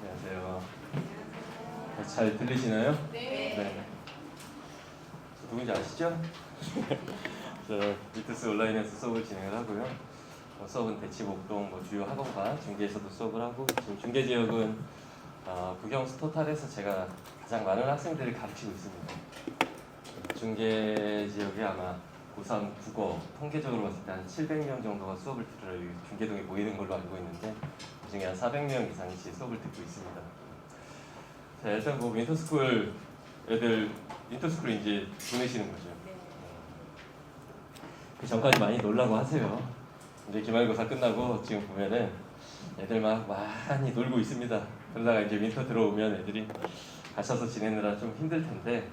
안녕하세요. 잘 들리시나요? 네. 네. 저 누군지 아시죠? 저 미트스 온라인에서 수업을 진행을 하고요. 수업은 대치, 목동 주요 학원과 중계에서도 수업을 하고, 지금 중계 지역은 국영수 토탈에서 제가 가장 많은 학생들을 가르치고 있습니다. 중계 지역에 아마 고3 국어 통계적으로 봤을 때 한 700명 정도가 수업을 들으러 중계동에 모이는 걸로 알고 있는데, 그중에 한 400명 이상이 수업을 듣고 있습니다. 자, 일단 윈터스쿨 애들 윈터스쿨 이제 보내시는 거죠. 그 전까지 많이 놀라고 하세요. 이제 기말고사 끝나고 지금 보면은 애들 막 많이 놀고 있습니다. 그러다가 이제 윈터 들어오면 애들이 갇혀서 지내느라 좀 힘들 텐데,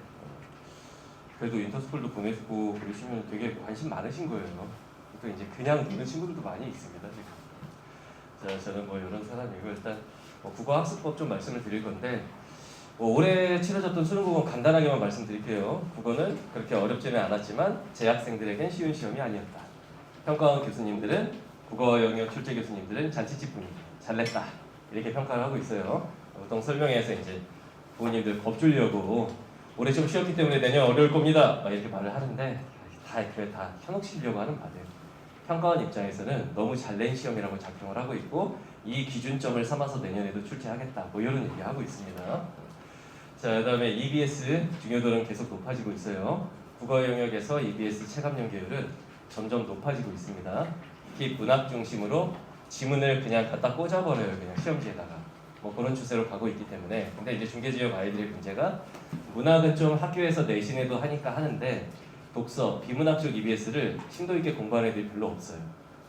그래도 윈터스쿨도 보내고 그러시면 되게 관심 많으신 거예요. 또 이제 그냥 노는 친구들도 많이 있습니다 지금. 자, 저는 이런 사람이고, 일단 국어학습법 좀 말씀을 드릴 건데, 올해 치러졌던 수능국어 간단하게만 말씀드릴게요. 국어는 그렇게 어렵지는 않았지만 재학생들에겐 쉬운 시험이 아니었다. 평가원 교수님들은, 국어 영역 출제 교수님들은 잔치집 분위기 잘냈다 이렇게 평가를 하고 있어요. 보통 설명회에서 이제 부모님들 겁주려고 올해 좀 쉬었기 때문에 내년 어려울 겁니다 막 이렇게 말을 하는데, 다 현혹시키려고 하는 바예요. 평가원 입장에서는 너무 잘낸 시험이라고 작성을 하고 있고, 이 기준점을 삼아서 내년에도 출제하겠다 이런 얘기하고 있습니다. 자, 그 다음에 EBS 중요도는 계속 높아지고 있어요. 국어 영역에서 EBS 체감 연계율은 점점 높아지고 있습니다. 특히 문학 중심으로 지문을 그냥 갖다 꽂아버려요. 그냥 시험지에다가. 그런 추세로 가고 있기 때문에. 근데 이제 중계지역 아이들의 문제가, 문학은 좀 학교에서 내신에도 하니까 하는데, 독서, 비문학 쪽 EBS를 심도 있게 공부하는 애들이 별로 없어요.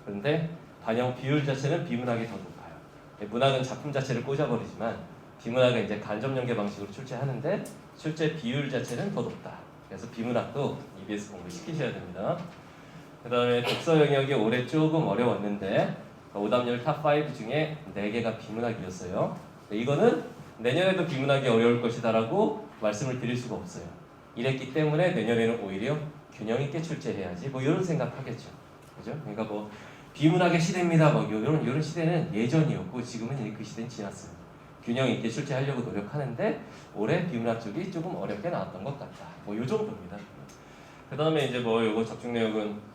그런데 반영 비율 자체는 비문학이 더 높아요. 문학은 작품 자체를 꽂아버리지만 비문학은 이제 간접 연계 방식으로 출제하는데, 출제 비율 자체는 더 높다. 그래서 비문학도 EBS 공부 시키셔야 됩니다. 그 다음에 독서 영역이 올해 조금 어려웠는데, 오답률 탑5 중에 4개가 비문학이었어요. 이거는 내년에도 비문학이 어려울 것이다라고 말씀을 드릴 수가 없어요. 이랬기 때문에 내년에는 오히려 균형 있게 출제해야지 이런 생각하겠죠. 그죠? 그러니까 비문학의 시대입니다. 이런 시대는 예전이었고, 지금은 이제 그 시대는 지났습니다. 균형 있게 출제하려고 노력하는데 올해 비문학 쪽이 조금 어렵게 나왔던 것 같다. 이 정도입니다. 그 다음에 이제 요거 적중 내역은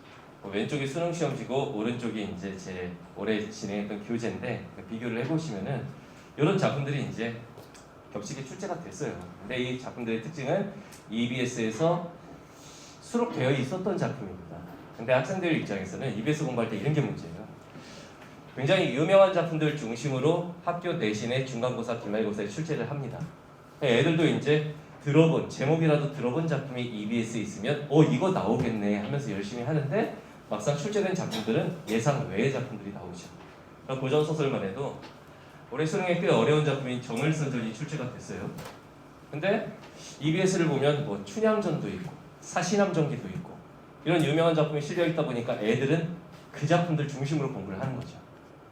왼쪽이 수능 시험지고 오른쪽이 이제 제 올해 진행했던 교재인데, 비교를 해보시면은 이런 작품들이 이제 겹치게 출제가 됐어요. 근데 이 작품들의 특징은 EBS에서 수록되어 있었던 작품입니다. 근데 학생들 입장에서는 EBS 공부할 때 이런 게 문제예요. 굉장히 유명한 작품들 중심으로 학교 내신의 중간고사, 기말고사에 출제를 합니다. 애들도 이제 제목이라도 들어본 작품이 EBS에 있으면 이거 나오겠네 하면서 열심히 하는데, 막상 출제된 작품들은 예상 외의 작품들이 나오죠. 고전소설만 해도 올해 수능에 꽤 어려운 작품인 정을선전이 출제가 됐어요. 근데 EBS를 보면 춘향전도 있고 사시남전기도 있고 이런 유명한 작품이 실려있다 보니까 애들은 그 작품들 중심으로 공부를 하는 거죠.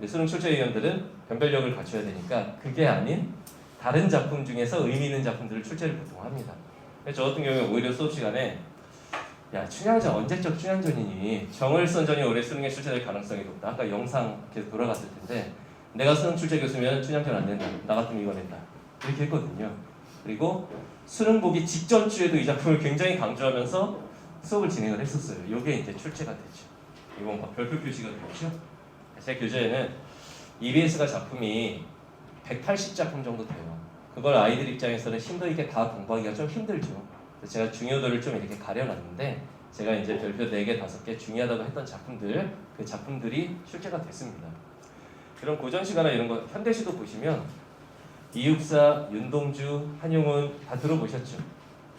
수능 출제위원들은 변별력을 갖춰야 되니까 그게 아닌 다른 작품 중에서 의미 있는 작품들을 출제를 보통 합니다. 저 같은 경우에 오히려 수업 시간에, 야, 춘향전 언제적 춘향전이니, 정을선전이 올해 수능에 출제될 가능성이 높다. 아까 영상 계속 돌아갔을 텐데, 내가 수능 출제 교수면 춘향전 안 된다, 나 같으면 이거 낸다 이렇게 했거든요. 그리고 수능 보기 직전 주에도 이 작품을 굉장히 강조하면서 수업을 진행을 했었어요. 이게 이제 출제가 됐죠. 이건 별표 표시가 되죠. 제 교재에는 EBS가 작품이 180작품 정도 돼요. 그걸 아이들 입장에서는 심도 있게 다 공부하기가 좀 힘들죠. 그래서 제가 중요도를 좀 이렇게 가려놨는데, 제가 이제 별표 4개, 5개 중요하다고 했던 작품들, 그 작품들이 출제가 됐습니다. 그런 고전시가나 이런 거 현대시도 보시면 이육사, 윤동주, 한용운 다 들어보셨죠?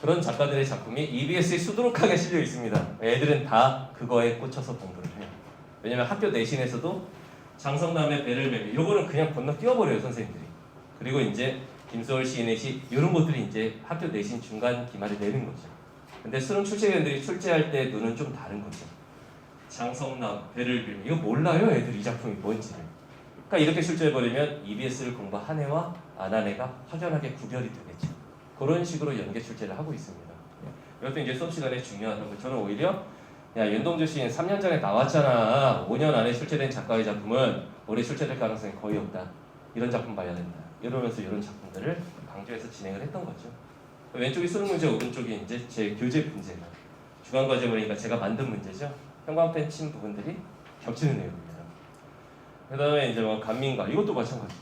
그런 작가들의 작품이 EBS에 수두룩하게 실려 있습니다. 애들은 다 그거에 꽂혀서 공부를 해요. 왜냐면 학교 내신에서도 장성남의 배를 매미 요거는 그냥 건너뛰어버려요, 선생님들이. 그리고 이제 김소월 시인의 시 이런 것들이 이제 학교 내신 중간 기말에 내는 거죠. 근데 수능 출제위원들이 출제할 때 눈은 좀 다른 거죠. 장성남, 배를 매미 이거 몰라요, 애들 이 작품이 뭔지를. 그러니까 이렇게 출제해버리면 EBS를 공부한 애와 안 한 애가 확연하게 구별이 되겠죠. 그런 식으로 연계 출제를 하고 있습니다. 이것도 이제 수업 시간에 중요하다고. 저는 오히려, 야, 윤동주 시인 3년 전에 나왔잖아. 5년 안에 출제된 작가의 작품은 올해 출제될 가능성이 거의 없다. 이런 작품 봐야 된다. 이러면서 이런 작품들을 강조해서 진행을 했던 거죠. 왼쪽이 수능 문제, 오른쪽이 이제 제 교재 문제가 주간 과제 보니까 제가 만든 문제죠. 형광펜 친 부분들이 겹치는 내용입니다. 그다음에 이제 뭐 간민가 이것도 마찬가지.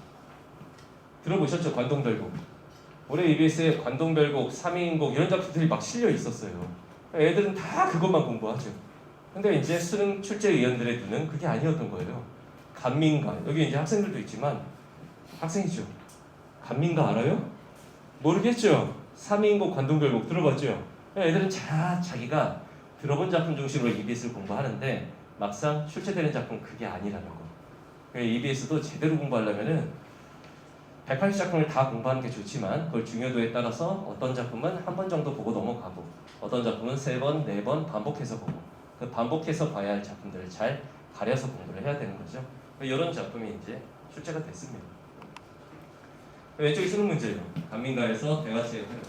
들어보셨죠? 관동별곡. 올해 EBS에 관동별곡, 삼인곡 이런 작품들이 막 실려 있었어요. 애들은 다 그것만 공부하죠. 근데 이제 수능 출제위원들의 눈은 그게 아니었던 거예요. 간민가 여기 이제 학생들도 있지만 학생이죠. 간민가 알아요? 모르겠죠. 삼인곡, 관동별곡 들어봤죠. 애들은 자기가 들어본 작품 중심으로 EBS를 공부하는데 막상 출제되는 작품 그게 아니라는 거. EBS도 제대로 공부하려면은 180작품을 다 공부하는 게 좋지만 그걸 중요도에 따라서 어떤 작품은 한 번 정도 보고 넘어가고 어떤 작품은 3번, 4번 반복해서 보고 그 반복해서 봐야 할 작품들을 잘 가려서 공부를 해야 되는 거죠. 이런 작품이 이제 출제가 됐습니다. 왼쪽이 수능 문제예요. 간민가에서 대화체의 활용.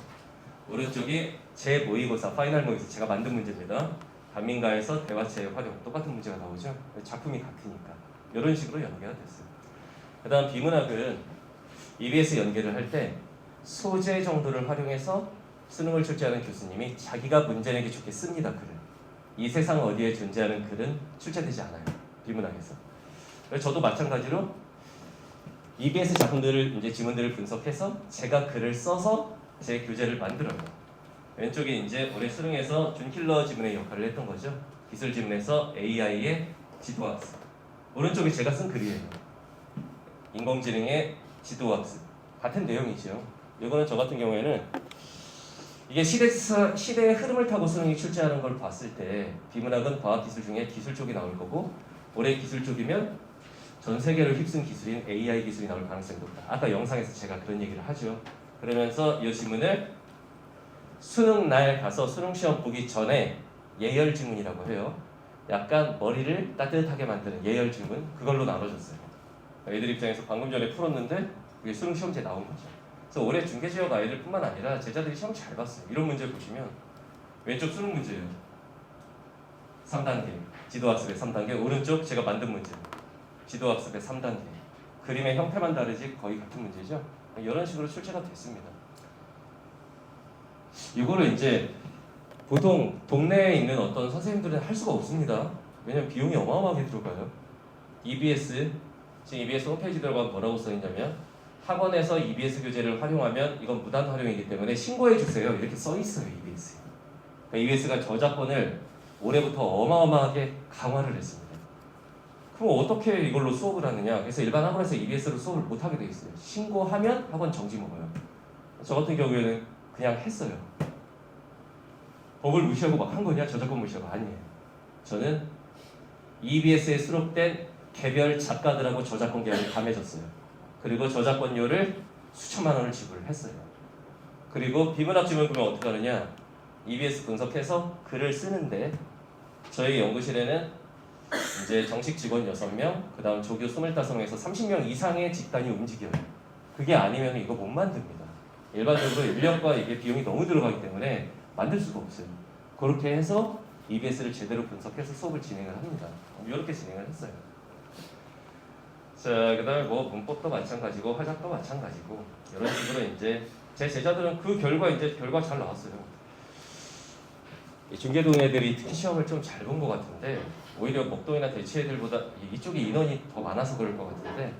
오른쪽이 제 모의고사 파이널 모의고사 제가 만든 문제입니다. 간민가에서 대화체의 활용 똑같은 문제가 나오죠. 작품이 같으니까 이런 식으로 연계가 됐어요. 그 다음 비문학은 EBS 연계를 할 때 소재 정도를 활용해서 수능을 출제하는 교수님이 자기가 문제 내기 좋게 씁니다. 글을. 이 세상 어디에 존재하는 글은 출제되지 않아요. 비문학에서. 저도 마찬가지로 EBS 작품들을 이제 지문들을 분석해서 제가 글을 써서 제 교재를 만들어요. 왼쪽에 이제 올해 수능에서 준킬러 지문의 역할을 했던 거죠. 기술 지문에서 AI의 지도학습. 오른쪽에 제가 쓴 글이에요. 인공지능의 지도학습. 같은 내용이죠. 이거는 저 같은 경우에는 이게 시대의 흐름을 타고 수능이 출제하는 걸 봤을 때 비문학은 과학기술 중에 기술 쪽이 나올 거고 올해 기술 쪽이면 전 세계를 휩쓴 기술인 AI 기술이 나올 가능성이 높다. 아까 영상에서 제가 그런 얘기를 하죠. 그러면서 이 지문을 수능 날 가서 수능 시험 보기 전에 예열 지문이라고 해요. 약간 머리를 따뜻하게 만드는 예열 지문 그걸로 나눠줬어요. 애들 입장에서 방금 전에 풀었는데 그게 수능 시험지에 나온 거죠. 그래서 올해 중계지역 아이들뿐만 아니라 제자들이 시험 잘 봤어요. 이런 문제 보시면 왼쪽 수능 문제예요. 3단계 지도학습의 3단계 오른쪽 제가 만든 문제 지도학습의 3단계 그림의 형태만 다르지 거의 같은 문제죠. 이런 식으로 출제가 됐습니다. 이거를 이제 보통 동네에 있는 어떤 선생님들은 할 수가 없습니다. 왜냐면 비용이 어마어마하게 들어가요. EBS 지금 EBS 홈페이지 들어가면 뭐라고 써있냐면 학원에서 EBS 교재를 활용하면 이건 무단 활용이기 때문에 신고해 주세요. 이렇게 써있어요. EBS에. 그러니까 EBS가 저작권을 올해부터 어마어마하게 강화를 했습니다. 그럼 어떻게 이걸로 수업을 하느냐? 그래서 일반 학원에서 EBS로 수업을 못하게 돼 있어요. 신고하면 학원 정지 먹어요. 저 같은 경우에는 그냥 했어요. 법을 무시하고 막 한 거냐? 저작권 무시하고 아니에요. 저는 EBS에 수록된 개별 작가들하고 저작권 계약을 다 맺었어요. 그리고 저작권료를 수천만 원을 지불을 했어요. 그리고 비문학 지문 그러면 어떻게 하느냐? EBS 분석해서 글을 쓰는데 저희 연구실에는 이제 정식 직원 6명, 그 다음 조교 25명에서 30명 이상의 집단이 움직여요. 그게 아니면 이거 못 만듭니다. 일반적으로 인력과 이게 비용이 너무 들어가기 때문에 만들 수가 없어요. 그렇게 해서 EBS를 제대로 분석해서 수업을 진행을 합니다. 이렇게 진행을 했어요. 자, 그 다음에 뭐 문법도 마찬가지고 화작도 마찬가지고 이런 식으로 이제 제 제자들은 그 결과 잘 나왔어요. 중계동 애들이 특히 시험을 좀 잘 본 것 같은데 오히려 목동이나 대치 애들보다 이쪽에 인원이 더 많아서 그럴 것 같은데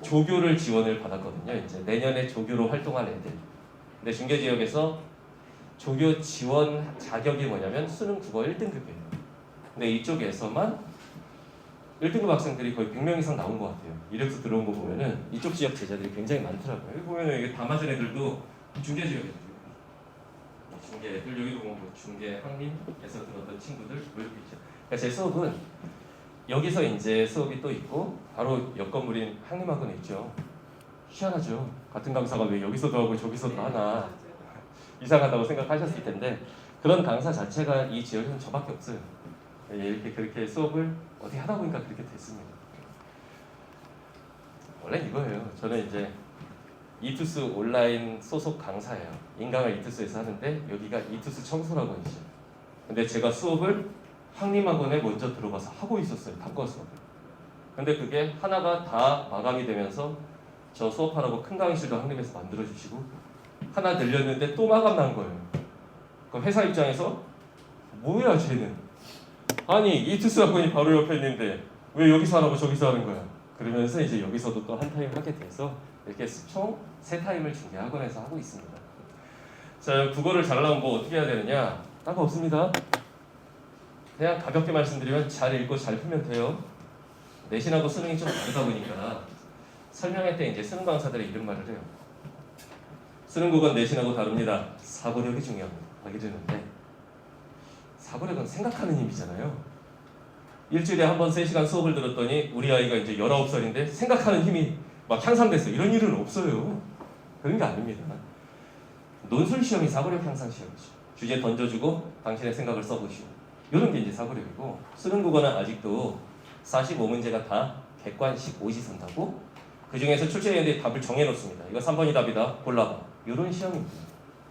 조교를 지원을 받았거든요. 이제 내년에 조교로 활동할 애들. 근데 중계 지역에서 조교 지원 자격이 뭐냐면 수능 국어 1등급이에요. 근데 이쪽에서만 1등급 학생들이 거의 100명 이상 나온 것 같아요. 이력서 들어온 거 보면은 이쪽 지역 제자들이 굉장히 많더라고요. 여기 보면은 이게 다 맞은 애들도 중계 지역이에요. 중계 애들 여기도 보면 중계 학림에서 들었던 친구들 뭐 이렇게 있죠. 그러니까 제 수업은 여기서 이제 수업이 또 있고 바로 옆 건물인 학림학원에 있죠. 희한하죠. 같은 강사가 왜 여기서도 하고 저기서도 하나 이상하다고 생각하셨을 텐데 그런 강사 자체가 이 지역에는 저밖에 없어요. 이렇게 그렇게 수업을 어디 하다 보니까 그렇게 됐습니다. 원래 이거예요. 저는 이제 이투스 온라인 소속 강사예요. 인강을 이투스에서 하는데 여기가 이투스 청소학원이죠. 근데 제가 수업을 학림학원에 먼저 들어가서 하고 있었어요. 단과 수업을. 근데 그게 하나가 다 마감이 되면서 저 수업하라고 큰 강의실도 학립에서 만들어주시고 하나 늘렸는데 또 마감 난 거예요. 그럼 회사 입장에서 뭐야 쟤는? 아니 이투스 학원이 바로 옆에 있는데 왜 여기서 안 하고 저기서 하는 거야? 그러면서 이제 여기서도 또 한 타임 하게 돼서 이렇게 총 3타임을 중개학원에서 하고 있습니다. 자, 국어를 잘하려면 뭐 어떻게 해야 되느냐? 딴 거 없습니다. 그냥 가볍게 말씀드리면 잘 읽고 잘 풀면 돼요. 내신하고 수능이 좀 다르다 보니까 설명할 때 이제 수능 강사들이 이런 말을 해요. 수능 국어는 내신하고 다릅니다. 사고력이 중요합니다. 하게 되는데 사고력은 생각하는 힘이잖아요. 일주일에 한 번 3시간 수업을 들었더니 우리 아이가 이제 19살인데 생각하는 힘이 막 향상됐어요. 이런 일은 없어요. 그런 게 아닙니다. 논술 시험이 사고력 향상 시험이죠. 주제 던져주고 당신의 생각을 써보시오. 이런 게 이제 사고력이고 수능 국어는 아직도 45문제가 다 객관식 오지선다고 그 중에서 출제위원들이 답을 정해놓습니다. 이거 3번이 답이다. 골라봐. 이런 시험입니다.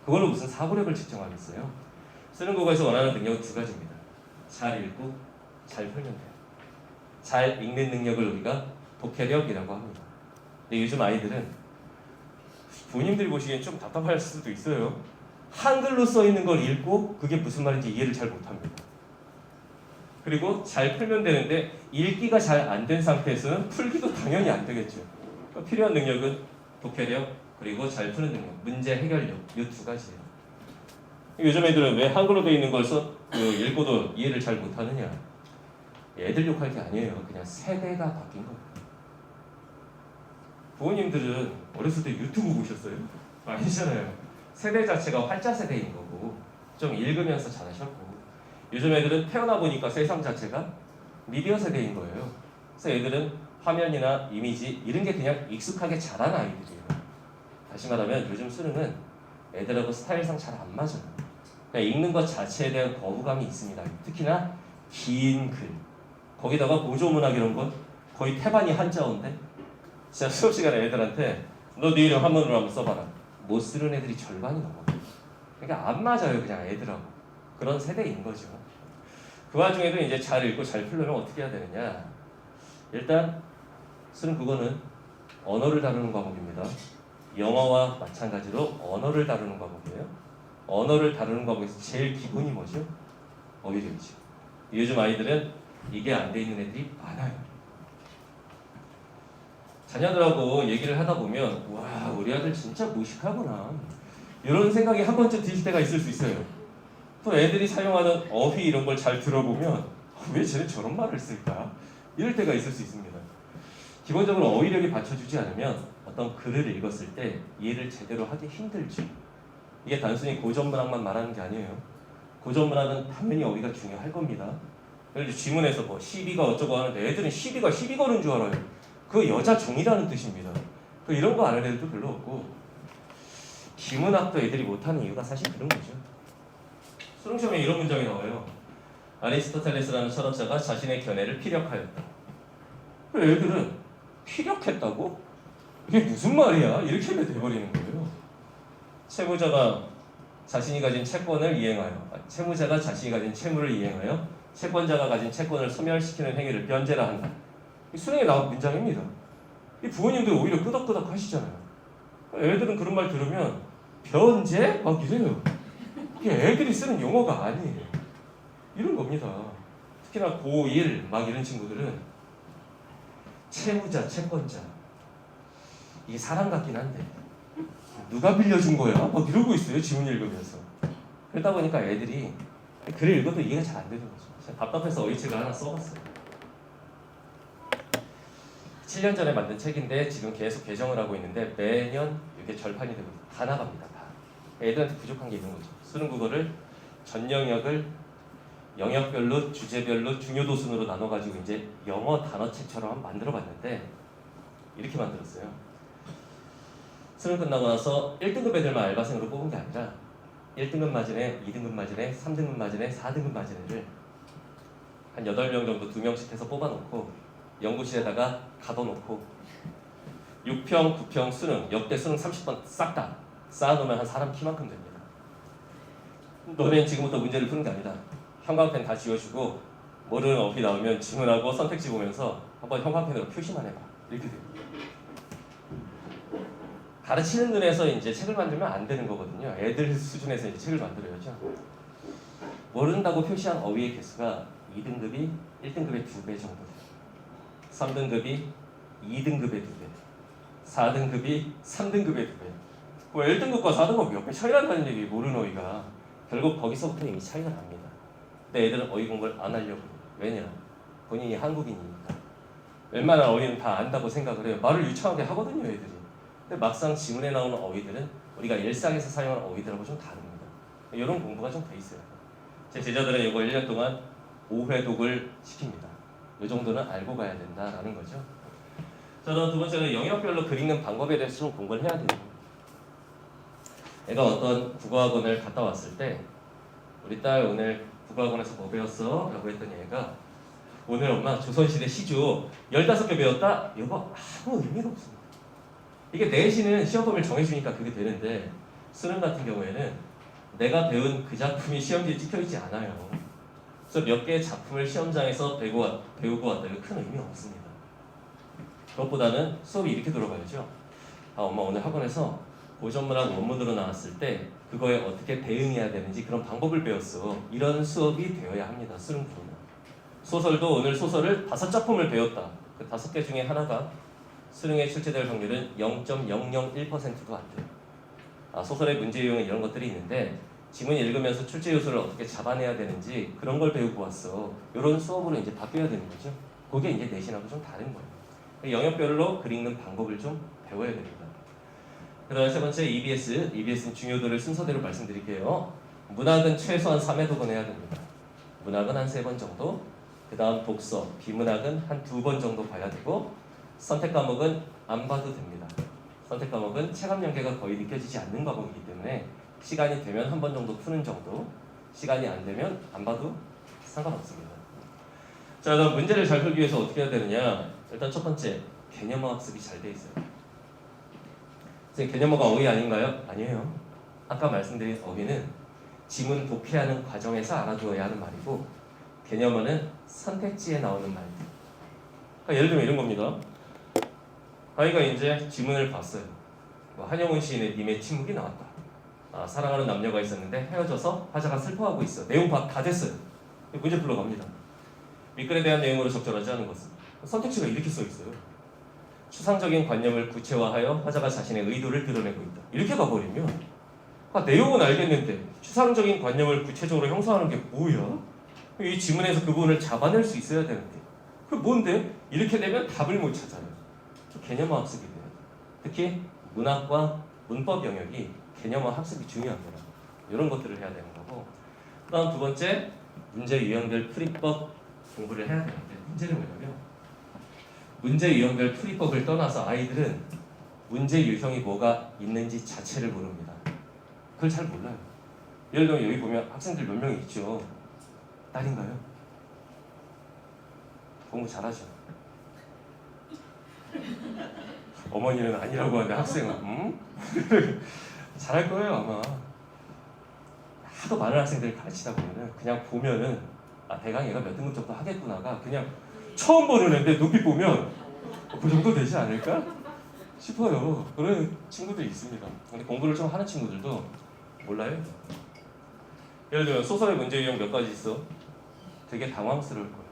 그걸로 무슨 사고력을 측정하겠어요? 수능 국어에서 원하는 능력은 2가지입니다. 잘 읽고 잘 풀면 돼요. 잘 읽는 능력을 우리가 독해력이라고 합니다. 근데 요즘 아이들은 부모님들이 보시기엔 좀 답답할 수도 있어요. 한글로 써 있는 걸 읽고 그게 무슨 말인지 이해를 잘 못합니다. 그리고 잘 풀면 되는데 읽기가 잘 안 된 상태에서는 풀기도 당연히 안 되겠죠. 그러니까 필요한 능력은 독해력 그리고 잘 푸는 능력, 문제 해결력 이 2가지예요. 요즘 애들은 왜 한글로 되어 있는 걸 읽고도 이해를 잘 못하느냐? 애들 욕할 게 아니에요. 그냥 세대가 바뀐 거예요. 부모님들은 어렸을 때 유튜브 보셨어요? 아니잖아요. 세대 자체가 활자 세대인 거고 좀 읽으면서 자라셨고 요즘 애들은 태어나 보니까 세상 자체가 미디어 세대인 거예요. 그래서 애들은 화면이나 이미지 이런 게 그냥 익숙하게 자란 아이들이에요. 다시 말하면 요즘 수능은 애들하고 스타일상 잘 안 맞아요. 그러니까 읽는 것 자체에 대한 거부감이 있습니다. 특히나 긴 글 거기다가 보조문학 이런 건 거의 태반이 한자어인데 진짜 수업 시간에 애들한테 너 네 이름 한문으로 한번 써봐라. 못 쓰는 애들이 절반이 넘어요. 그러니까 안 맞아요. 그냥 애들하고. 그런 세대인 거죠. 그 와중에도 이제 잘 읽고 잘 풀려면 어떻게 해야 되느냐. 일단 수능 국어는 언어를 다루는 과목입니다. 영어와 마찬가지로 언어를 다루는 과목이에요. 언어를 다루는 과목에서 제일 기본이 뭐죠? 어휘력이죠. 요즘 아이들은 이게 안 돼 있는 애들이 많아요. 자녀들하고 얘기를 하다 보면 와 우리 아들 진짜 무식하구나 이런 생각이 한 번쯤 들 때가 있을 수 있어요. 또 애들이 사용하는 어휘 이런 걸 잘 들어보면 왜 쟤는 저런 말을 쓸까? 이럴 때가 있을 수 있습니다. 기본적으로 어휘력이 받쳐주지 않으면 어떤 글을 읽었을 때 이해를 제대로 하기 힘들죠. 이게 단순히 고전문학만 말하는 게 아니에요. 고전문학은 당연히 어휘가 중요할 겁니다. 예를 들어 지문에서 뭐 시비가 어쩌고 하는데 애들은 시비가 시비 거는 줄 알아요. 그 여자 종이라는 뜻입니다. 그 이런 거 아는 애들도 별로 없고 기문학도 애들이 못하는 이유가 사실 그런 거죠. 수능 시험에 이런 문장이 나와요. 아리스토텔레스라는 철학자가 자신의 견해를 피력하였다. 애들은 피력했다고? 이게 무슨 말이야? 이렇게 돼버리는 거예요. 채무자가 자신이 가진 채권을 이행하여 채무자가 자신이 가진 채무를 이행하여 채권자가 가진 채권을 소멸시키는 행위를 변제라 한다. 수능에 나온 문장입니다. 이 부모님들 오히려 끄덕끄덕 하시잖아요. 애들은 그런 말 들으면 변제? 막 이래요. 이게 애들이 쓰는 용어가 아니에요. 이런 겁니다. 특히나 고1 막 이런 친구들은 채무자, 채권자 이게 사람 같긴 한데 누가 빌려준 거야? 막 이러고 있어요. 지문 읽으면서. 그러다 보니까 애들이 글을 읽어도 이해가 잘 안 되는 거죠. 답답해서 어휘책을 하나 써봤어요. 7년 전에 만든 책인데 지금 계속 개정을 하고 있는데 매년 이게 절판이 되고 다 나갑니다. 다. 애들한테 부족한 게 있는 거죠. 수능 국어를 전 영역을 영역별로 주제별로 중요도 순으로 나눠가지고 이제 영어 단어책처럼 만들어봤는데 이렇게 만들었어요. 수능 끝나고 나서 1등급 애들만 알바생으로 뽑은 게 아니라 1등급 마진에 2등급 마진에 3등급 마진에 4등급 마진을 한 8명 정도 2명씩 해서 뽑아놓고 연구실에다가 가둬놓고 6평, 9평 수능, 역대 수능 30번 싹 다 쌓아놓으면 한 사람 키만큼 됩니다. 너는 지금부터 문제를 푸는 게 아니다. 형광펜 다 지워주고 모르는 어휘 나오면 지문하고 선택지 보면서 한번 형광펜으로 표시만 해봐. 이렇게 됩니다. 가르치는 눈에서 이제 책을 만들면 안 되는 거거든요. 애들 수준에서 이제 책을 만들어야죠. 모른다고 표시한 어휘의 개수가 2등급이 1등급의 2배 정도 돼요. 3등급이 2등급의 2배, 4등급이 3등급의 2배. 뭐 1등급과 4등급 몇 배 차이 난다는 얘기 모르는 어휘가 결국 거기서부터 이미 차이가 납니다. 근데 애들은 어휘 공부를 안 하려고 해요. 왜냐? 본인이 한국인이니까. 웬만한 어휘는 다 안다고 생각을 해요. 말을 유창하게 하거든요, 애들이. 근데 막상 지문에 나오는 어휘들은 우리가 일상에서 사용하는 어휘들하고 좀 다릅니다. 이런 공부가 좀 돼 있어요. 제 제자들은 이거 1년 동안 5회독을 시킵니다. 이 정도는 알고 가야 된다라는 거죠. 저는 두 번째는 영역별로 글 읽는 방법에 대해서 좀 공부를 해야 돼요. 애가 어떤 국어학원을 갔다 왔을 때 우리 딸 오늘 국어학원에서 뭐 배웠어? 라고 했더니 애가 오늘 엄마 조선시대 시조 15개 배웠다? 이거 아무 의미가 없습니다. 이게 내신은 시험범위를 정해주니까 그게 되는데 수능 같은 경우에는 내가 배운 그 작품이 시험지에 찍혀있지 않아요. 그래서 몇 개의 작품을 시험장에서 배우고 왔다. 이거 큰 의미가 없습니다. 그것보다는 수업이 이렇게 돌아가야죠. 아, 엄마 오늘 학원에서 고전문학 원문으로 나왔을 때 그거에 어떻게 대응해야 되는지 그런 방법을 배웠어. 이런 수업이 되어야 합니다. 수능부는. 소설도 오늘 소설을 5작품을 배웠다. 그 5개 중에 하나가 수능에 출제될 확률은 0.001%도 안 돼요. 소설의 문제 유형은 이런 것들이 있는데 지문 읽으면서 출제 요소를 어떻게 잡아내야 되는지 그런 걸 배우고 왔어. 이런 수업으로 이제 바뀌어야 되는 거죠. 그게 이제 내신하고 좀 다른 거예요. 영역별로 글 읽는 방법을 좀 배워야 됩니다. 그다음 세 번째 EBS는 중요도를 순서대로 말씀드릴게요. 문학은 최소한 3회독은 해야 됩니다. 문학은 한 3번 정도, 그 다음 독서, 비문학은 한 2번 정도 봐야 되고 선택 과목은 안 봐도 됩니다. 선택 과목은 체감 연계가 거의 느껴지지 않는 과목이기 때문에 시간이 되면 한 번 정도 푸는 정도, 시간이 안 되면 안 봐도 상관없습니다. 자, 그럼 문제를 잘 풀기 위해서 어떻게 해야 되느냐? 일단 첫 번째, 개념어 학습이 잘 돼 있어요. 선생님, 개념어가 어휘 아닌가요? 아니에요. 아까 말씀드린 어휘는 지문 독해하는 과정에서 알아두어야 하는 말이고 개념어는 선택지에 나오는 말들. 그러니까 예를 들면 이런 겁니다. 아이가 이제 지문을 봤어요. 한영훈 시인의 님의 침묵이 나왔다. 사랑하는 남녀가 있었는데 헤어져서 화자가 슬퍼하고 있어. 내용 다 됐어요. 문제 풀러갑니다. 밑글에 대한 내용으로 적절하지 않은 것은 선택지가 이렇게 써 있어요. 추상적인 관념을 구체화하여 화자가 자신의 의도를 드러내고 있다. 이렇게 가버리면 내용은 알겠는데 추상적인 관념을 구체적으로 형성하는 게 뭐야? 이 지문에서 그 부분을 잡아낼 수 있어야 되는데 그게 뭔데? 이렇게 되면 답을 못 찾아요. 개념어 학습이 돼요. 특히 문학과 문법 영역이 개념어 학습이 중요합니다. 이런 것들을 해야 되는 거고 그 다음 두 번째 문제 유형별 풀이법 공부를 해야 되는데 문제는 뭐냐면 문제 유형별 풀이법을 떠나서 아이들은 문제 유형이 뭐가 있는지 자체를 모릅니다. 그걸 잘 몰라요. 예를 들면 여기 보면 학생들 몇 명이 있죠. 딸인가요? 공부 잘하죠. 어머니는 아니라고 하는데 학생은 잘할 거예요 아마. 하도 많은 학생들을 가르치다 보면은 그냥 보면은 대강 얘가 몇 등급 정도 하겠구나가 그냥 처음 보는 애인데 눈빛 보면 그 정도 되지 않을까 싶어요. 그런 친구들이 있습니다. 근데 공부를 좀 하는 친구들도 몰라요. 예를 들면 소설의 문제 유형 몇 가지 있어? 되게 당황스러울 거예요.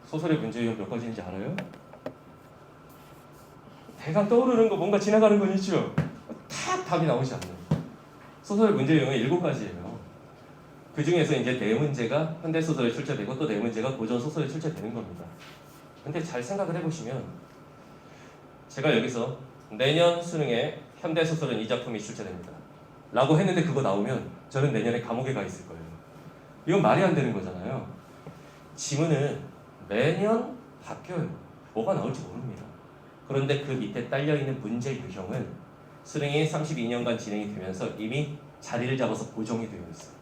소설의 문제 유형 몇 가지인지 알아요? 대강 떠오르는 거 뭔가 지나가는 건 있죠. 탁 답이 나오지 않는. 소설의 문제 유형은 7가지예요. 그 중에서 이제 4문제가 현대 소설에 출제되고 또 4문제가 고전 소설에 출제되는 겁니다. 근데 잘 생각을 해보시면 제가 여기서 내년 수능에 현대 소설은 이 작품이 출제됩니다. 라고 했는데 그거 나오면 저는 내년에 감옥에 가 있을 거예요. 이건 말이 안 되는 거잖아요. 지문은 매년 바뀌어요. 뭐가 나올지 모릅니다. 그런데 그 밑에 딸려있는 문제 유형은 수능이 32년간 진행이 되면서 이미 자리를 잡아서 고정이 되어 있어요.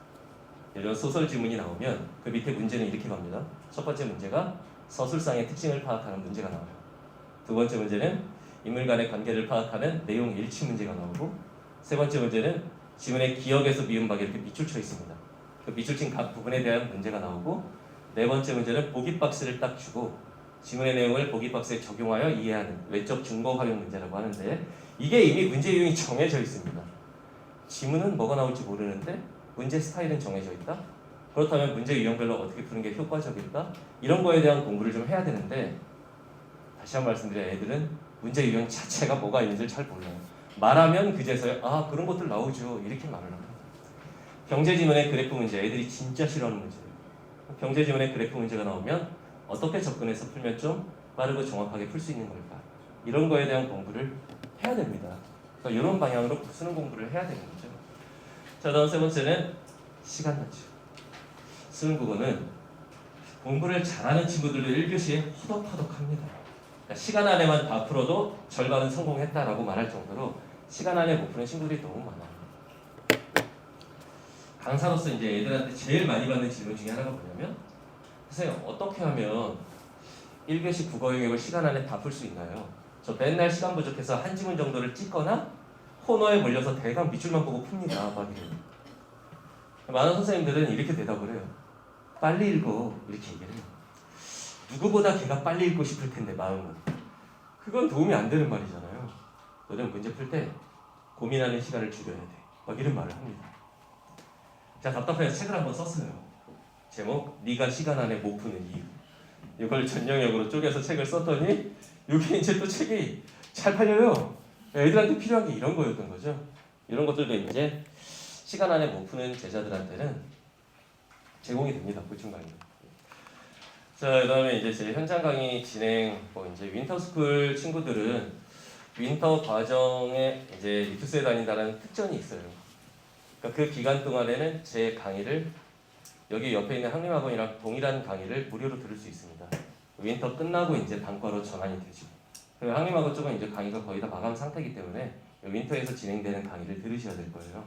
예를 들어 소설 지문이 나오면 그 밑에 문제는 이렇게 갑니다. 첫 번째 문제가 서술상의 특징을 파악하는 문제가 나와요. 두 번째 문제는 인물 간의 관계를 파악하는 내용 일치 문제가 나오고 세 번째 문제는 지문의 기억에서 미음박이 이렇게 밑줄 쳐 있습니다. 그 밑줄 친 각 부분에 대한 문제가 나오고 네 번째 문제는 보기 박스를 딱 주고 지문의 내용을 보기 박스에 적용하여 이해하는 외적 중거 활용 문제라고 하는데 이게 이미 문제 유형이 정해져 있습니다. 지문은 뭐가 나올지 모르는데 문제 스타일은 정해져 있다. 그렇다면 문제 유형별로 어떻게 푸는 게 효과적일까? 이런 거에 대한 공부를 좀 해야 되는데 다시 한번 말씀드려요. 애들은 문제 유형 자체가 뭐가 있는지를 잘 몰라요. 말하면 그제서야 아 그런 것들 나오죠. 이렇게 말을 합니다. 경제 지문의 그래프 문제 애들이 진짜 싫어하는 문제예요. 경제 지문의 그래프 문제가 나오면 어떻게 접근해서 풀면 좀 빠르고 정확하게 풀 수 있는 걸까? 이런 거에 대한 공부를 해야 됩니다. 그러니까 이런 방향으로 수능 공부를 해야 되는 거죠. 자, 다음 세 번째는 시간 단축. 수능 국어는 공부를 잘하는 친구들도 1교시에 허덕허덕합니다. 그러니까 시간 안에만 다 풀어도 절반은 성공했다라고 말할 정도로 시간 안에 못 푸는 친구들이 너무 많아요. 강사로서 이제 애들한테 제일 많이 받는 질문 중에 하나가 뭐냐면 선생님 어떻게 하면 1교시 국어 영역을 시간 안에 다 풀 수 있나요? 저 맨날 시간 부족해서 한 지문 정도를 찍거나 코너에 몰려서 대강 밑줄만 보고 풉니다. 막 이래요. 많은 선생님들은 이렇게 대답을 해요. 빨리 읽어 이렇게 얘기를 해요. 누구보다 걔가 빨리 읽고 싶을 텐데 마음은 그건 도움이 안 되는 말이잖아요. 너는 문제 풀 때 고민하는 시간을 줄여야 돼. 막 이런 말을 합니다. 자, 답답해서 책을 한번 썼어요. 제목 네가 시간 안에 못 푸는 이유. 이걸 전 영역으로 쪼개서 책을 썼더니 이게 이제 또 책이 잘 팔려요. 애들한테 필요한 게 이런 거였던 거죠. 이런 것들도 이제 시간 안에 못 푸는 제자들한테는 제공이 됩니다. 보충 강의. 자, 그다음에 이제 제 현장 강의 진행 이제 윈터스쿨 친구들은 윈터 과정에 이제 리투스에 다닌다는 특전이 있어요. 그러니까 그 기간 동안에는 제 강의를 여기 옆에 있는 한림학원이랑 동일한 강의를 무료로 들을 수 있습니다. 윈터 끝나고 이제 단과로 전환이 되죠. 그리고 한림학원 쪽은 이제 강의가 거의 다 마감 상태이기 때문에 윈터에서 진행되는 강의를 들으셔야 될 거예요.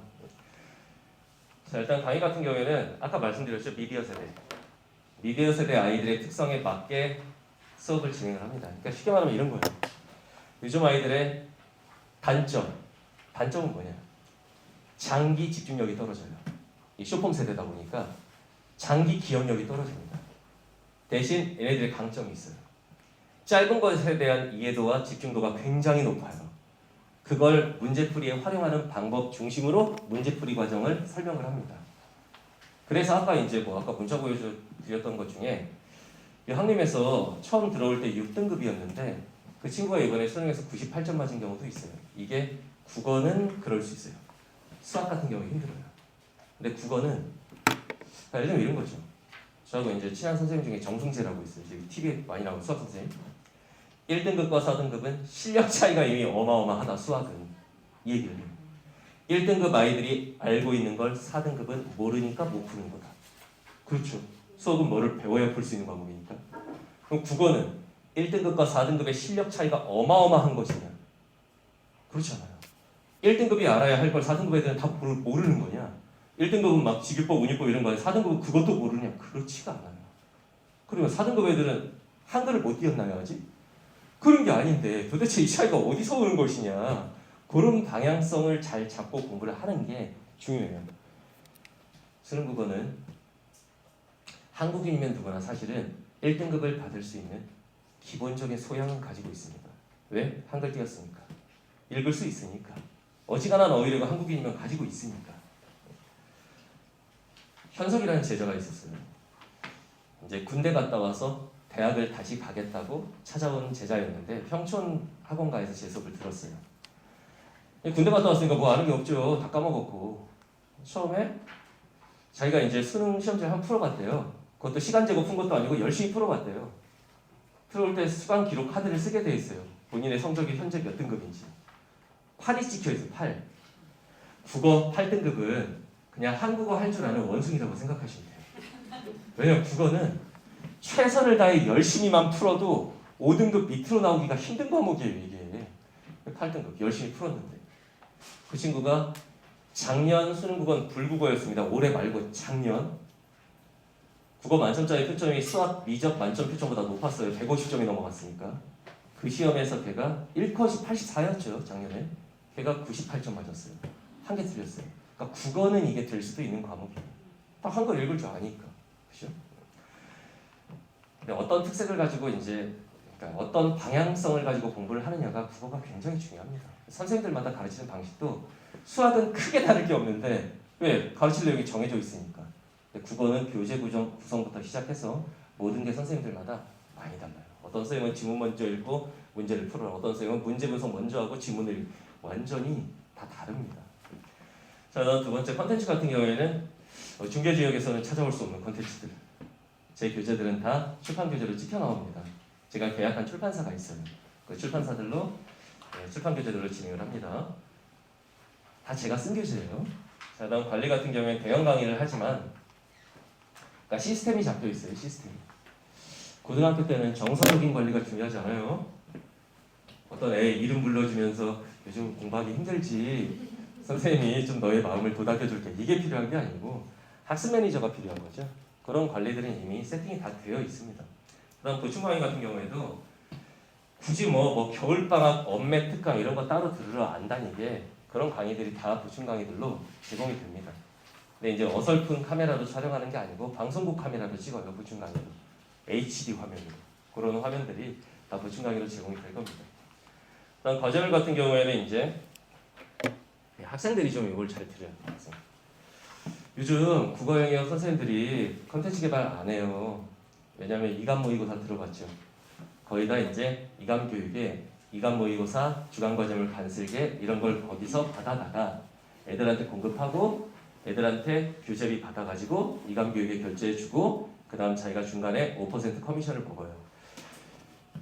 자, 일단 강의 같은 경우에는 아까 말씀드렸죠. 미디어 세대. 미디어 세대 아이들의 특성에 맞게 수업을 진행을 합니다. 그러니까 쉽게 말하면 이런 거예요. 요즘 아이들의 단점은 뭐냐? 장기 집중력이 떨어져요. 이 쇼폼 세대다 보니까 장기 기억력이 떨어집니다. 대신 얘네들의 강점이 있어요. 짧은 것에 대한 이해도와 집중도가 굉장히 높아요. 그걸 문제풀이에 활용하는 방법 중심으로 문제풀이 과정을 설명을 합니다. 그래서 아까 이제 아까 문자 보여드렸던 것 중에 한림에서 처음 들어올 때 6등급이었는데 그 친구가 이번에 수능에서 98점 맞은 경우도 있어요. 이게 국어는 그럴 수 있어요. 수학 같은 경우 힘들어요. 근데 국어는 예를 들면 이런 거죠. 저하고 이제 친한 선생님 중에 정승재라고 있어요. 지금 TV에 많이 나오는 수학 선생님. 1등급과 4등급은 실력 차이가 이미 어마어마하다. 수학은 이 얘기를 해요. 1등급 아이들이 알고 있는 걸 4등급은 모르니까 못 푸는 거다. 그렇죠. 수학은 뭐를 배워야 풀 수 있는 과목이니까. 그럼 국어는 1등급과 4등급의 실력 차이가 어마어마한 것이냐? 그렇지 않아요. 1등급이 알아야 할 걸 4등급 애들은 다 모르는 거냐? 1등급은 막 직유법, 운유법 이런 거 아니야. 4등급은 그것도 모르냐? 그렇지가 않아요. 그러면 4등급 애들은 한글을 못 뛰었나요 아직? 그런 게 아닌데 도대체 이 차이가 어디서 오는 것이냐? 그런 방향성을 잘 잡고 공부를 하는 게 중요해요. 수능 국어는 한국인이면 누구나 사실은 1등급을 받을 수 있는 기본적인 소양은 가지고 있습니다. 왜? 한글 띄었으니까. 읽을 수 있으니까. 어지간한 어휘력을 한국인이면 가지고 있으니까. 현석이라는 제자가 있었어요. 이제 군대 갔다 와서 대학을 다시 가겠다고 찾아온 제자였는데 평촌 학원가에서 제 수업을 들었어요. 군대 갔다 왔으니까 뭐 아는 게 없죠. 다 까먹었고. 처음에 자기가 이제 수능 시험지를 한번 풀어봤대요. 그것도 시간 재고 푼 것도 아니고 열심히 풀어봤대요. 들어올 때 수강 기록 카드를 쓰게 돼 있어요. 본인의 성적이 현재 몇 등급인지. 8이 찍혀 있어요. 8. 국어 8등급은 그냥 한국어 할 줄 아는 원숭이라고 생각하시면 돼요. 왜냐면 국어는 최선을 다해 열심히만 풀어도 5등급 밑으로 나오기가 힘든 과목이에요. 이게 8등급 열심히 풀었는데 그 친구가 작년 수능 국어는 불국어였습니다. 올해 말고 작년 국어 만점짜리 표점이 수학 미적 만점 표점보다 높았어요. 150점이 넘어갔으니까 그 시험에서 걔가 1컷이 84였죠. 작년에 걔가 98점 맞았어요. 한 개 틀렸어요. 그러니까 국어는 이게 될 수도 있는 과목이에요. 딱 한글 읽을 줄 아니까. 그죠? 근데 어떤 특색을 가지고 이제 그러니까 어떤 방향성을 가지고 공부를 하느냐가 국어가 굉장히 중요합니다. 선생님들마다 가르치는 방식도 수학은 크게 다를 게 없는데 왜? 가르칠 내용이 정해져 있으니까. 근데 국어는 교재 구성부터 시작해서 모든 게 선생님들마다 많이 달라요. 어떤 선생님은 지문 먼저 읽고 문제를 풀어요. 어떤 선생님은 문제 분석 먼저 하고 지문을 읽고 완전히 다 다릅니다. 자, 두 번째 컨텐츠 같은 경우에는 중개 지역에서는 찾아올 수 없는 컨텐츠들. 제 교재들은 다 출판 교재로 찍혀 나옵니다. 제가 계약한 출판사가 있어요. 그 출판사들로 출판 교재들을 진행을 합니다. 다 제가 쓴 교재예요. 자, 다음 관리 같은 경우에는 대형 강의를 하지만 그러니까 시스템이 잡혀 있어요. 시스템. 고등학교 때는 정서적인 관리가 중요하지 않아요? 어떤 애 이름 불러주면서 요즘 공부하기 힘들지. 선생님이 좀 너의 마음을 도닥여줄게. 이게 필요한 게 아니고 학습 매니저가 필요한 거죠. 그런 관리들은 이미 세팅이 다 되어 있습니다. 그다음 보충 강의 같은 경우에도 굳이 뭐 겨울방학 엄매 특강 이런 거 따로 들으러 안 다니게 그런 강의들이 다 보충 강의들로 제공이 됩니다. 근데 이제 어설픈 카메라로 촬영하는 게 아니고 방송국 카메라로 찍어요. 보충 강의로 HD 화면으로 그런 화면들이 다 보충 강의로 제공이 될 겁니다. 그다음 과제물 같은 경우에는 이제 학생들이 좀 이걸 잘 들어야 돼요. 학생. 요즘 국어 영역 선생님들이 컨텐츠 개발 안 해요. 왜냐하면 이감 모의고사 들어봤죠. 거의 다 이제 이감 교육에 이감 모의고사, 주간 과제물 간슬개 이런 걸 거기서 받아다가 애들한테 공급하고 애들한테 교재비 받아가지고 이감 교육에 결제해주고 그 다음 자기가 중간에 5% 커미션을 먹어요.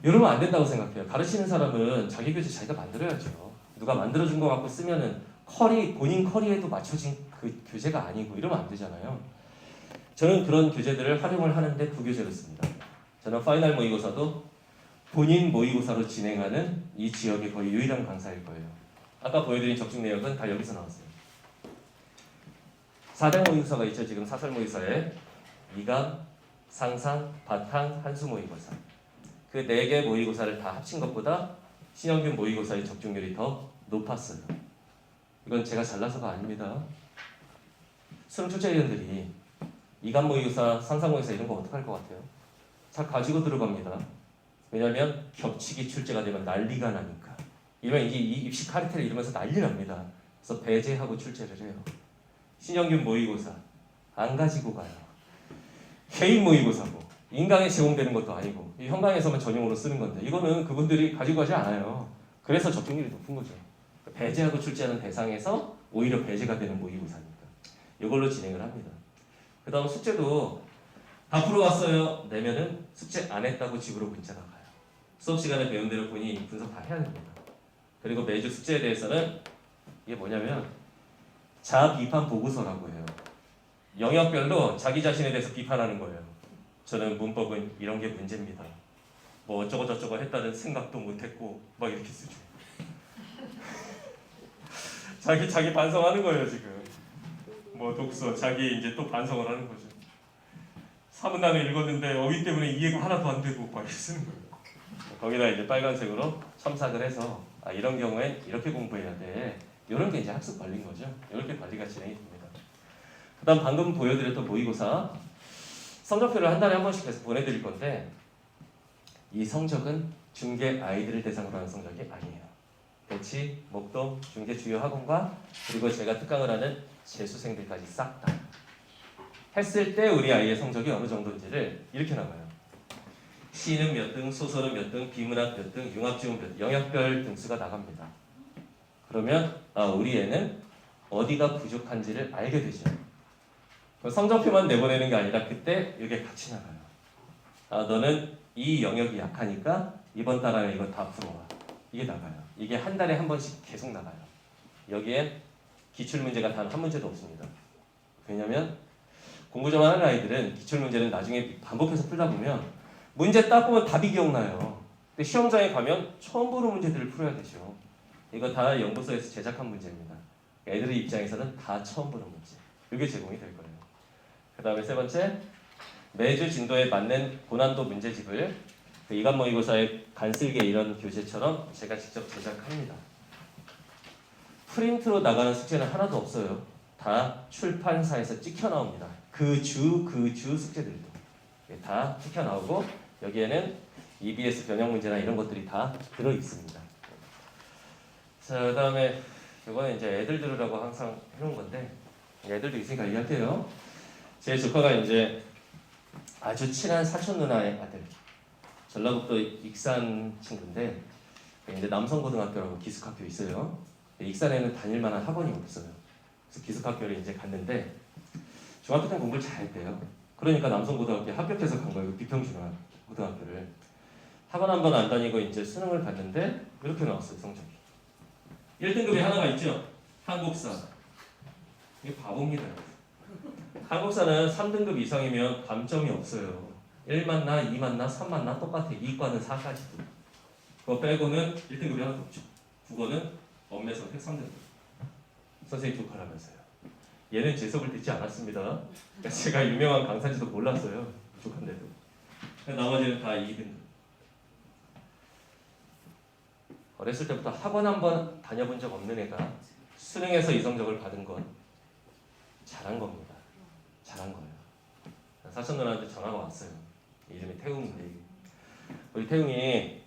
이러면 안 된다고 생각해요. 가르치는 사람은 자기 교재 자기가 만들어야죠. 누가 만들어준 거 갖고 쓰면은 본인 커리에도 맞춰진 그 교재가 아니고 이러면 안 되잖아요. 저는 그런 교재들을 활용을 하는데 그 교재를 씁니다. 저는 파이널 모의고사도 본인 모의고사로 진행하는 이 지역의 거의 유일한 강사일 거예요. 아까 보여드린 적중 내역은 다 여기서 나왔어요. 4대 모의고사가 있죠. 지금 사설 모의고사에 이감, 상상, 바탕, 한수 모의고사. 그 4개 모의고사를 다 합친 것보다 신영균 모의고사의 적중률이 더 높았어요. 이건 제가 잘나서가 아닙니다. 수능 출제위원들이 이감 모의고사, 상상 모의고사 이런 거 어떡할 것 같아요? 다 가지고 들어갑니다. 왜냐하면 겹치기 출제가 되면 난리가 나니까. 이러면 이게 입시 카르텔 이러면서 난리 납니다. 그래서 배제하고 출제를 해요. 신영균 모의고사 안 가지고 가요. 개인 모의고사고 인강에 제공되는 것도 아니고 이 현강에서만 전용으로 쓰는 건데 이거는 그분들이 가지고 가지 않아요. 그래서 적중률이 높은 거죠. 배제하고 출제하는 대상에서 오히려 배제가 되는 모의고사니까 이걸로 진행을 합니다. 그 다음 숙제도 다 풀어왔어요. 내면은 숙제 안 했다고 집으로 문자 나가요. 수업 시간에 배운 대로 본인이 분석 다 해야 됩니다. 그리고 매주 숙제에 대해서는 이게 뭐냐면 자아 비판 보고서라고 해요. 영역별로 자기 자신에 대해서 비판하는 거예요. 저는 문법은 이런 게 문제입니다. 뭐 어쩌고 저쩌고 했다는 생각도 못했고 막 이렇게 쓰죠. 자기 반성하는 거예요 지금. 뭐 독서 자기 이제 또 반성을 하는 거죠. 사문단을 읽었는데 어휘 때문에 이해가 하나도 안 되고 막 이렇게 쓰는 거예요. 거기다 이제 빨간색으로 첨삭을 해서 이런 경우엔 이렇게 공부해야 돼. 이런 게 이제 학습 관리인 거죠. 이렇게 관리가 진행이 됩니다. 그다음 방금 보여드렸던 모의고사 성적표를 한 달에 한 번씩 계속 보내드릴 건데 이 성적은 중개 아이들을 대상으로 하는 성적이 아니에요. 대치, 목동, 중개 주요 학원과 그리고 제가 특강을 하는 재수생들까지 싹 다 했을 때 우리 아이의 성적이 어느 정도인지를 이렇게 나와요. 시는 몇 등, 소설은 몇 등, 비문학 몇 등, 융합지문 몇 등, 영역별 등수가 나갑니다. 그러면 우리 애는 어디가 부족한지를 알게 되죠. 성적표만 내보내는 게 아니라 그때 이게 같이 나가요. 너는 이 영역이 약하니까 이번 달 안에 이거 다 풀어와. 이게 나가요. 이게 한 달에 한 번씩 계속 나가요. 여기에 기출문제가 단 한 문제도 없습니다. 왜냐면 공부 좀 하는 아이들은 기출문제는 나중에 반복해서 풀다 보면 문제 딱 보면 답이 기억나요. 근데 시험장에 가면 처음 보는 문제들을 풀어야 되죠. 이거 다 연구소에서 제작한 문제입니다. 애들의 입장에서는 다 처음 보는 문제. 이게 제공이 될 거예요. 그 다음에 세 번째, 매주 진도에 맞는 고난도 문제집을 이감 모의고사의 간슬개 이런 교재처럼 제가 직접 제작합니다. 프린트로 나가는 숙제는 하나도 없어요. 다 출판사에서 찍혀 나옵니다. 그 주 숙제들도 다 찍혀 나오고 여기에는 EBS 변형 문제나 이런 것들이 다 들어 있습니다. 자, 그다음에 이거는 이제 애들 들으라고 항상 해놓은 건데 애들도 있으니까 얘기할게요. 제 조카가 이제 아주 친한 사촌 누나의 아들, 전라북도 익산 친구인데 이제 남성고등학교라고 기숙학교 있어요. 익산에는 다닐 만한 학원이 없어요. 그래서 기숙학교를 이제 갔는데 중학교 때 공부를 잘했대요. 그러니까 남성고등학교에 합격해서 간 거예요. 비평중앙 고등학교를. 학원 한 번 안 다니고 이제 수능을 봤는데 이렇게 나왔어요. 성적이 1등급이 하나가 있죠. 한국사. 이게 바보입니다. 한국사는 3등급 이상이면 감점이 없어요. 1 맞나 2 맞나 3 맞나 똑같아. 이과는 4까지도. 그거 빼고는 1등급이 하나도 없죠. 국어는 엄매 선택 3등급. 선생님 조카라면서요. 얘는 제 수업을 듣지 않았습니다. 제가 유명한 강사인지도 몰랐어요. 조카인데도. 나머지는 다 2등급. 어렸을 때부터 학원 한번 다녀본 적 없는 애가 수능에서 이 성적을 받은 건 잘한 겁니다. 잘한 거예요. 사촌 누나한테 전화가 왔어요. 이름이 태웅인데 우리 태웅이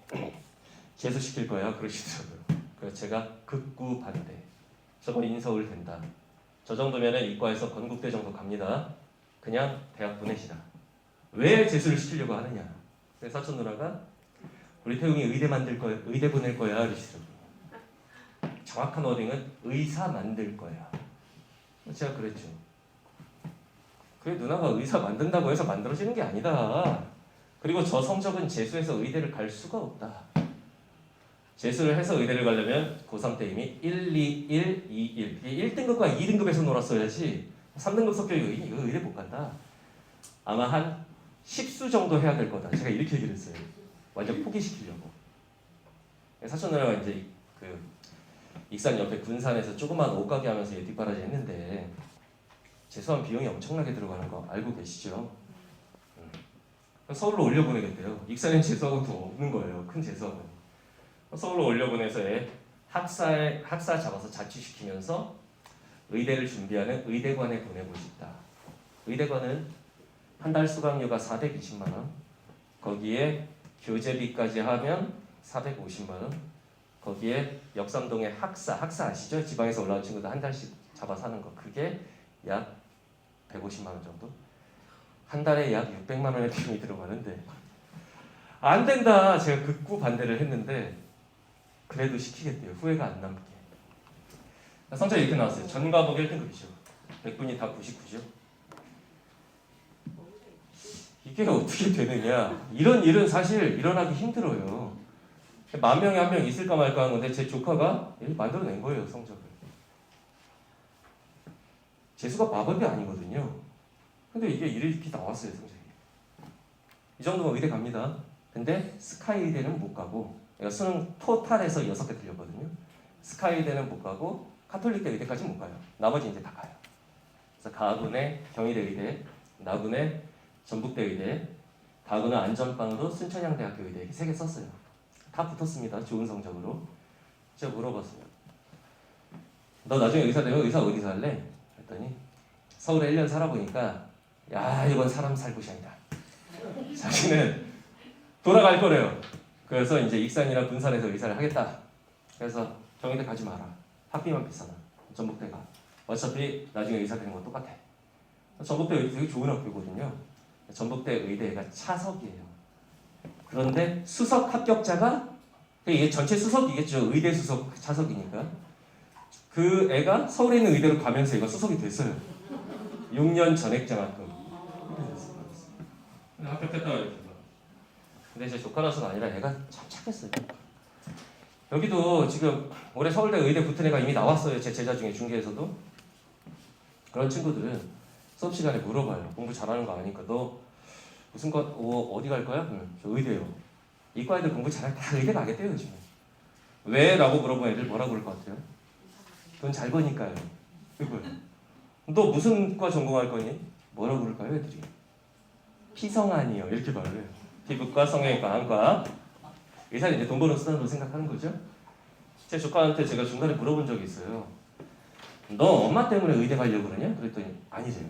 재수시킬 거야 그러시더라고요. 그래서 제가 극구 반대. 저거 인서울 된다. 저 정도면은 이과에서 건국대 정도 갑니다. 그냥 대학 보내시라. 왜 재수를 시키려고 하느냐. 그래서 사촌 누나가 우리 태웅이 의대 만들 거야, 의대 보낼 거야 그러시더라고요. 정확한 워딩은 의사 만들 거야. 제가 그랬죠. 그게 누나가 의사 만든다고 해서 만들어지는 게 아니다. 그리고 저 성적은 재수해서 의대를 갈 수가 없다. 재수를 해서 의대를 가려면 고3 때 이미 1, 2, 1, 2, 1. 1등급과 2등급에서 놀았어야지 3등급 성격이 이거 의대 못 간다. 아마 한 10수 정도 해야 될 거다. 제가 이렇게 얘기를 했어요. 완전 포기시키려고. 사촌 누나가 이제 그 익산 옆에 군산에서 조그만 옷가게 하면서 뒷바라지 했는데 재수한 비용이 엄청나게 들어가는 거 알고 계시죠? 서울로 올려보내겠대요. 익산엔 재수학원도 없는 거예요. 큰 재수학원. 서울로 올려보내서 학사 잡아서 자취시키면서 의대를 준비하는 의대관에 보내고 싶다. 의대관은 한 달 수강료가 420만 원. 거기에 교재비까지 하면 450만 원. 거기에 역삼동의 학사 아시죠? 지방에서 올라온 친구들 한 달씩 잡아 사는 거. 그게 약 150만 원 정도? 한 달에 약 600만 원의 비용이 들어가는데 안 된다. 제가 극구 반대를 했는데 그래도 시키겠대요. 후회가 안 남게. 성적이 이렇게 나왔어요. 전과목 1등급이죠. 100분이 다 99죠. 이게 어떻게 되느냐. 이런 일은 사실 일어나기 힘들어요. 10,000명에 한 명 있을까 말까 하는 건데 제 조카가 만들어낸 거예요. 성적을. 재수가 마법이 아니거든요. 근데 이게 이렇게 나왔어요. 성적이. 이 정도면 의대 갑니다. 근데 스카이 의대는 못 가고 내가 수능 토탈에서 6개 틀렸거든요. 스카이 의대는 못 가고 카톨릭대 의대까지 못 가요. 나머지 이제 다 가요. 그래서 가군의 경희대 의대, 나군의 전북대 의대, 가군은 안전빵으로 순천향대학교 의대 이렇게 3개 썼어요. 다 붙었습니다. 좋은 성적으로. 제가 물어봤어요. 너 나중에 의사 되면 의사 어디서 할래? 그랬더니 서울에 1년 살아보니까 야 이건 사람 살 곳이 아니다. 자기는 돌아갈 거래요. 그래서 이제 익산이나 군산에서 의사를 하겠다. 그래서 경희대 가지 마라. 학비만 비싸나. 전북대가. 어차피 나중에 의사 되는 건 똑같아. 전북대 의대 되게 좋은 학교거든요. 전북대 의대가 차석이에요. 그런데 수석 합격자가 이게 전체 수석이겠죠. 의대 수석 차석이니까. 그 애가 서울에 있는 의대로 가면서 얘가 수석이 됐어요. 6년 전액장학금. 근데 합격했다고 이렇게. 근데 제 조카라서가 아니라 애가 참 착했어요. 여기도 지금 올해 서울대 의대 붙은 애가 이미 나왔어요. 제 제자 중에 중계에서도. 그런 친구들은 수업 시간에 물어봐요. 공부 잘하는 거 아니까 너 무슨 거 어디 갈 거야? 저 의대요. 이과 애들 공부 잘할 다 의대 가겠대요 요즘에. 왜? 라고 물어보면 애들 뭐라고 그럴 것 같아요? 돈 잘 버니까요. 이거요. 너 무슨 과 전공할 거니? 뭐라고 그럴까요 애들이? 피성안이요 이렇게 말을 해요. 피부과, 성형외과, 안과. 의사는 이제 돈 버는 수단으로 생각하는 거죠. 제 조카한테 제가 중간에 물어본 적이 있어요. 너 엄마 때문에 의대 가려고 그러냐? 그랬더니 아니래요.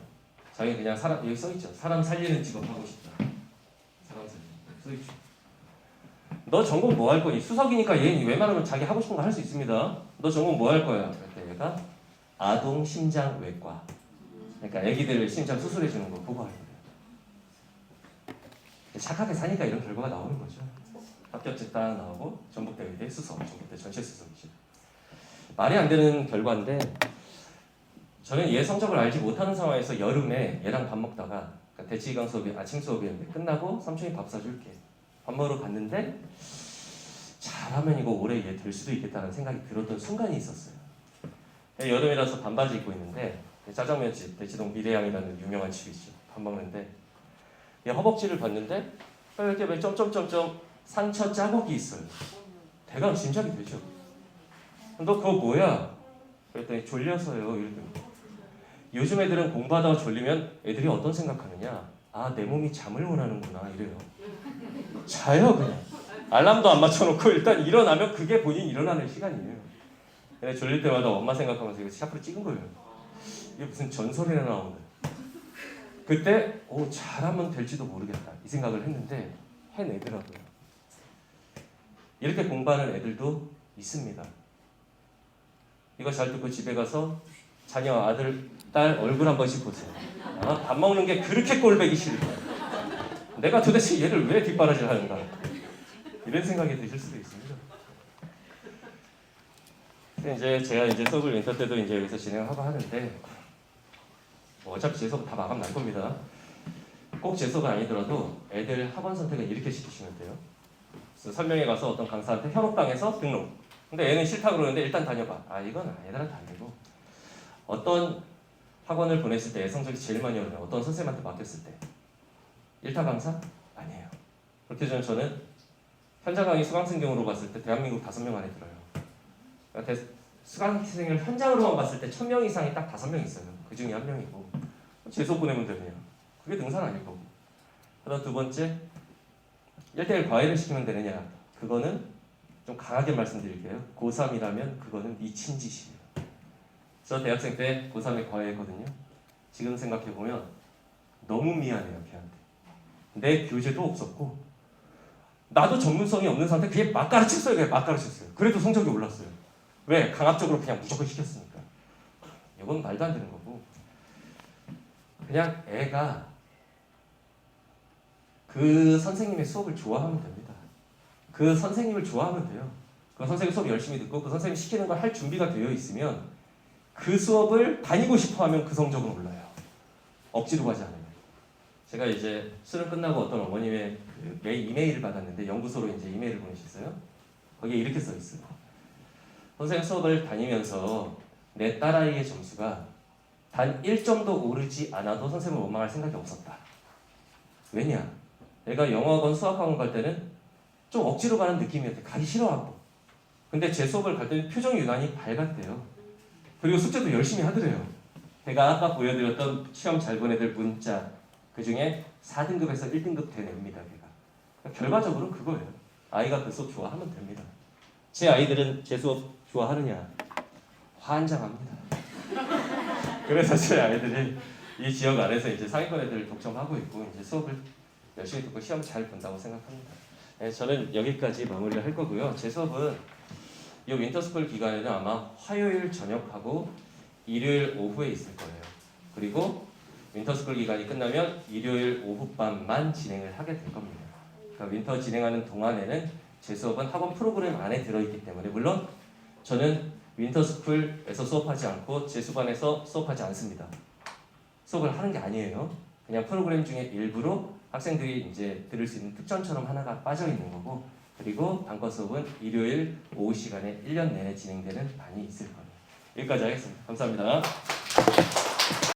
자기 그냥 사람 여기 써있죠. 사람 살리는 직업 하고 싶다. 사람 살리는 써있죠. 너 전공 뭐 할 거니? 수석이니까 얘는 웬만하면 자기 하고 싶은 거 할 수 있습니다. 너 전공 뭐 할 거야? 그때 얘가 아동 심장외과. 그러니까 아기들 심장 수술해 주는 거 그거 할 거예요. 착하게 사니까 이런 결과가 나오는 거죠. 합격증 딱 나오고 전북대 의대 수석, 전북대 전체 수석이죠. 말이 안 되는 결과인데 저는 얘 성적을 알지 못하는 상황에서 여름에 얘랑 밥 먹다가 그러니까 대치기강 수업이 아침 수업이었는데 끝나고 삼촌이 밥 사줄게. 밥 먹으러 갔는데 잘하면 이거 올해 얘 될 수도 있겠다는 생각이 들었던 순간이 있었어요. 여름이라서 반바지 입고 있는데 짜장면집 대치동 미래양이라는 유명한 집이죠. 밥 먹는데 얘 허벅지를 봤는데 이렇게 왜 점점점점 상처 자국이 있어요. 대강 짐작이 되죠. 너 그거 뭐야? 그랬더니 졸려서요. 이러더니 요즘 애들은 공부하다가 졸리면 애들이 어떤 생각하느냐? 아, 내 몸이 잠을 원하는구나 이래요. 자요 그냥. 알람도 안 맞춰놓고 일단 일어나면 그게 본인 일어나는 시간이에요. 근데 졸릴 때마다 엄마 생각하면서 이거 샤프를 찍은 거예요. 이게 무슨 전설이나 나오는. 그때 잘하면 될지도 모르겠다 이 생각을 했는데 해내더라고요. 이렇게 공부하는 애들도 있습니다. 이거 잘 듣고 집에 가서 자녀, 아들, 딸 얼굴 한 번씩 보세요. 밥 먹는 게 그렇게 꼴보기 싫다. 내가 도대체 얘를 왜 뒷바라지를 하는가. 이런 생각이 드실 수도 있습니다. 이제 제가 수업을 윈터 때도 이제 여기서 진행하고 하는데 어차피 제 수업 다 마감 날 겁니다. 꼭 제 수업은 아니더라도 애들 학원 선택은 이렇게 시키시면 돼요. 그래서 설명회 가서 어떤 강사한테 현혹당해서 등록. 근데 애는 싫다 그러는데 일단 다녀봐. 이건 애들한테 안 되고 어떤 학원을 보냈을 때 성적이 제일 많이 오르면 어떤 선생님한테 맡겼을 때 1타 강사? 아니에요. 그렇게 되면 저는 현장 강의 수강생경으로 봤을 때 대한민국 5명 안에 들어요. 그러니까 수강생을 현장으로만 봤을 때 1000명 이상이 딱 5명 있어요. 그 중에 한 명이고 제 수업 보내면 되네요. 그게 등산 아닐 거고. 그다음 두 번째 1대1 과외를 시키면 되느냐. 그거는 좀 강하게 말씀드릴게요. 고3이라면 그거는 미친 짓이에요. 저 대학생 때 고3에 과외했거든요. 지금 생각해보면 너무 미안해요. 걔한테. 내 교재도 없었고 나도 전문성이 없는 상태 그게 막 가르쳤어요. 그냥 막 가르쳤어요. 그래도 성적이 올랐어요. 왜? 강압적으로 그냥 무조건 시켰으니까. 이건 말도 안 되는 거고 그냥 애가 그 선생님의 수업을 좋아하면 됩니다. 그 선생님을 좋아하면 돼요. 그 선생님 수업 열심히 듣고 그 선생님이 시키는 걸 할 준비가 되어 있으면 그 수업을 다니고 싶어 하면 그 성적은 올라요. 억지로 가지 않으면. 제가 이제 수능 끝나고 어떤 어머님의 이메일을 받았는데 연구소로 이제 이메일을 보내셨어요. 거기에 이렇게 써 있어요. 선생님 수업을 다니면서 내 딸아이의 점수가 단 1점도 오르지 않아도 선생님을 원망할 생각이 없었다. 왜냐? 내가 영어학원, 수학학원 갈 때는 좀 억지로 가는 느낌이었대. 가기 싫어하고. 근데 제 수업을 갈 때는 표정이 유난히 밝았대요. 그리고 숙제도 열심히 하더래요. 제가 아까 보여드렸던 시험 잘 본 애들 문자 그 중에 4등급에서 1등급 된 애입니다. 걔가. 결과적으로 그거예요. 아이가 그 수업 좋아하면 됩니다. 제 아이들은 제 수업 좋아하느냐? 환장합니다. 그래서 제 아이들이 이 지역 안에서 이제 상위권 애들을 독점하고 있고 이제 수업을 열심히 듣고 시험 잘 본다고 생각합니다. 네, 저는 여기까지 마무리를 할 거고요. 제 수업은 이 윈터스쿨 기간에는 아마 화요일 저녁하고 일요일 오후에 있을 거예요. 그리고 윈터스쿨 기간이 끝나면 일요일 오후밤만 진행을 하게 될 겁니다. 그러니까 윈터 진행하는 동안에는 제 수업은 학원 프로그램 안에 들어있기 때문에 물론 저는 윈터스쿨에서 수업하지 않고 제수반에서 수업하지 않습니다. 수업을 하는 게 아니에요. 그냥 프로그램 중에 일부로 학생들이 이제 들을 수 있는 특전처럼 하나가 빠져 있는 거고 그리고 단과 수업은 일요일 오후 시간에 1년 내내 진행되는 반이 있을 거예요. 여기까지 하겠습니다. 감사합니다.